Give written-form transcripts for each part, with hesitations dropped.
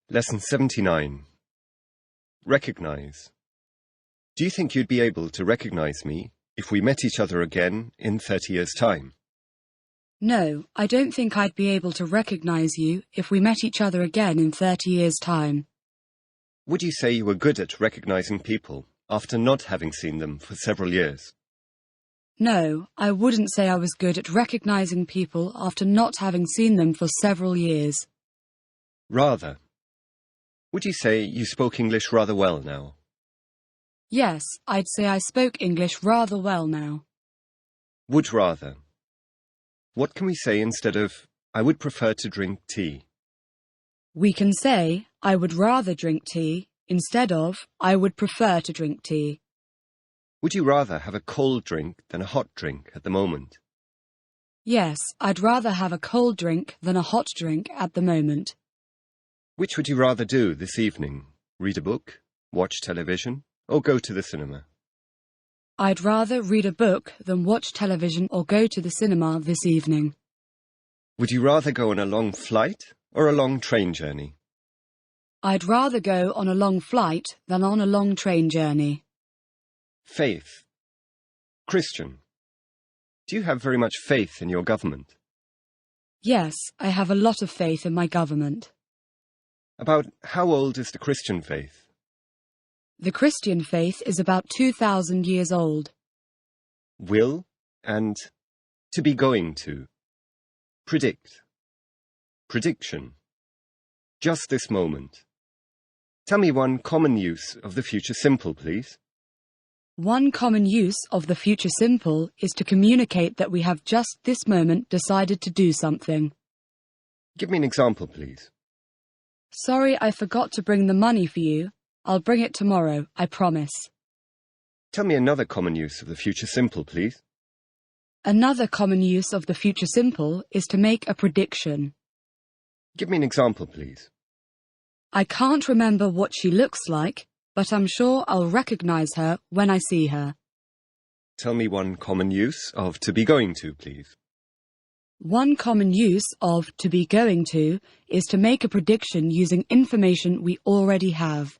Lesson 79. Recognize. Do you think you'd be able to recognize me if we met each other again in 30 years' time? No, I don't think I'd be able to recognize you if we met each other again in 30 years' time. Would you say you were good at recognizing people after not having seen them for several years? No, I wouldn't say I was good at recognizing people after not having seen them for several years. Rather. Would you say you spoke English rather well now? Yes, I'd say I spoke English rather well now. Would rather. What can we say instead of, I would prefer to drink tea? We can say, I would rather drink tea, instead of, I would prefer to drink tea. Would you rather have a cold drink than a hot drink at the moment? Yes, I'd rather have a cold drink than a hot drink at the moment. Which would you rather do this evening? Read a book, watch television, or go to the cinema? I'd rather read a book than watch television or go to the cinema this evening. Would you rather go on a long flight or a long train journey? I'd rather go on a long flight than on a long train journey. Faith. Christian. Do you have very much faith in your government? Yes, I have a lot of faith in my government. About how old is the Christian faith? The Christian faith is about 2,000 years old. Will and to be going to. Predict. Prediction. Just this moment. Tell me one common use of the future simple, please. One common use of the future simple is to communicate that we have just this moment decided to do something. Give me an example, please. Sorry, I forgot to bring the money for you. I'll bring it tomorrow, I promise. Tell me another common use of the future simple, please. Another common use of the future simple is to make a prediction. Give me an example, please. I can't remember what she looks like, but I'm sure I'll recognize her when I see her. Tell me one common use of to be going to, please. One common use of to be going to is to make a prediction using information we already have.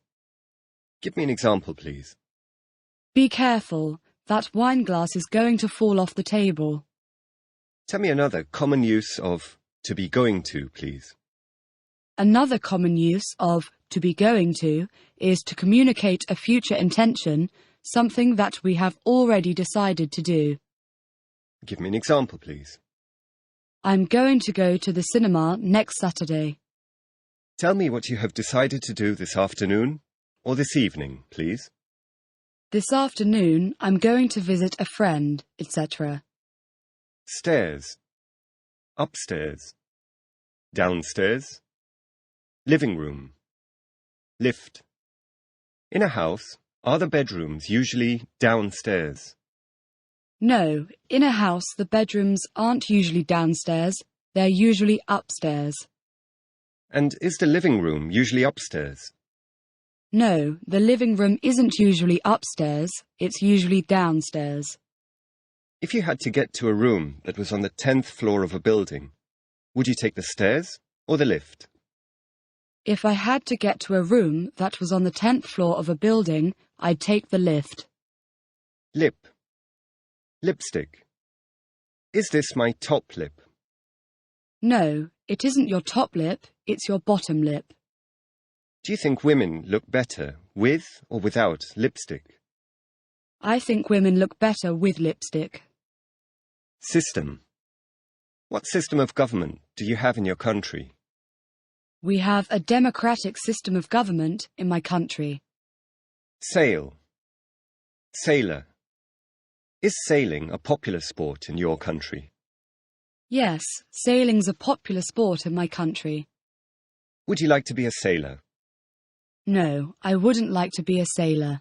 Give me an example, please. Be careful, that wine glass is going to fall off the table. Tell me another common use of to be going to, please. Another common use of to be going to is to communicate a future intention, something that we have already decided to do. Give me an example, please. I'm going to go to the cinema next Saturday. Tell me what you have decided to do this afternoon or this evening, please. This afternoon, I'm going to visit a friend, etc. Stairs. Upstairs. Downstairs. Living room. Lift. In a house, are the bedrooms usually downstairs? No, in a house the bedrooms aren't usually downstairs, they're usually upstairs. And is the living room usually upstairs? No, the living room isn't usually upstairs, it's usually downstairs. If you had to get to a room that was on the 10th floor of a building, would you take the stairs or the lift? If I had to get to a room that was on the 10th floor of a building, I'd take the lift. Lip. Lipstick. Is this my top lip? No, it isn't your top lip, it's your bottom lip. Do you think women look better with or without lipstick? I think women look better with lipstick. System. What system of government do you have in your country? We have a democratic system of government in my country. Sail. Sailor. Is sailing a popular sport in your country? Yes, sailing's a popular sport in my country. Would you like to be a sailor? No, I wouldn't like to be a sailor.